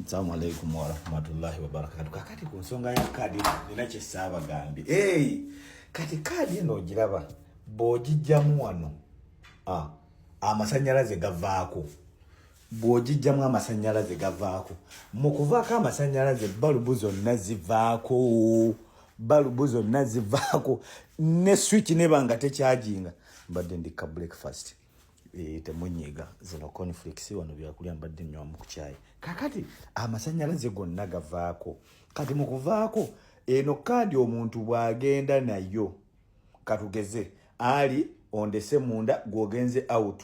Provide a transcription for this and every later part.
Assalamu alaikum warahmatullahi wabarakatuh. Kakati ku nsonga ya kadi nina kyesaba gambi. Kati kadi eno ogiraba bw'ogijjamu wano amasanyalaze gavaako. Bw'ogijjamu amasanyalaze gavaako. Mu kuvaako amasanyalaze balubu zonna zivaako. Balubu zonna zivaako. Ne switch nebanga tekyajinga. Mbadde ndika breakfast. Temunyiga zino conflicts wano byakulya mbadde nnywamu ku chai. Kakati amasanyalaze gonna gavaako. Kati mu kuvaako eno kadi omuntu bwagenda nayo katugeze ali ondese munda gwogenze out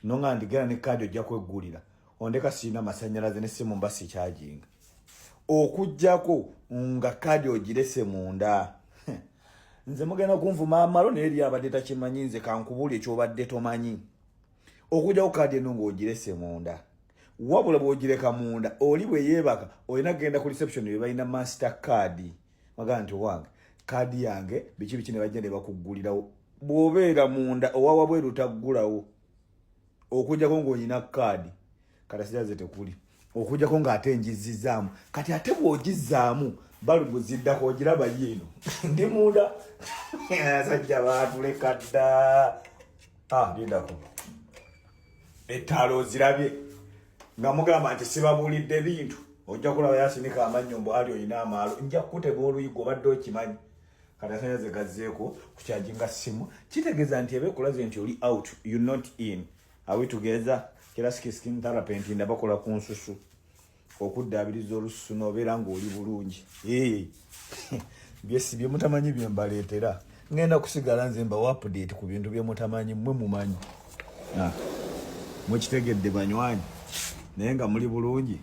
nonga ndigera ne kadi ojja kweggulira ondeka sina masanyalaze ne simu mbasi charging okujjako nga kadi ogirese munda nze mugenda kunvuma amalo neri abadde takimanyi nze kankubuli ekyobadde tomanyi okujjako kadi eno ng'ogirese munda wabula bw'ogireka munda oli bwe yeebaka olina kugenda ku reception bye balina master card magana nti wange kadi yange biki ne bajja ne bakuggulirawo bw'obeera munda owawa bweru taggulawo okujjako ng'olina kadi katasiraze tekuli okujjako ng'ate njizizaamu kati ate bw'ogizaamu balubu ziddako ogiraba yino ndi munda asajja baatuleka dda lindako ettalo zirabye nga mugamba nti sibabulidde bintu ojja kulaba yasinika amanyombo ali oyina amaalo nja kutema oluyigo obadde okimanyi kati asanyaze gazzeeko kukyajinga simu kitegeeza nti ebekulaze nti oli out you not in are we together classic skin therapy nti ndabakola ku nsusu okuddaabiriza olususu n'obeera ng'oli bulungi byesi bye mutamanyi bye mbaleetera ngenda kusigala nze mbawa update ku bintu bye mutamanyi mmwe mumanyi mwekitegedde banywanyi naye nga muli bulungi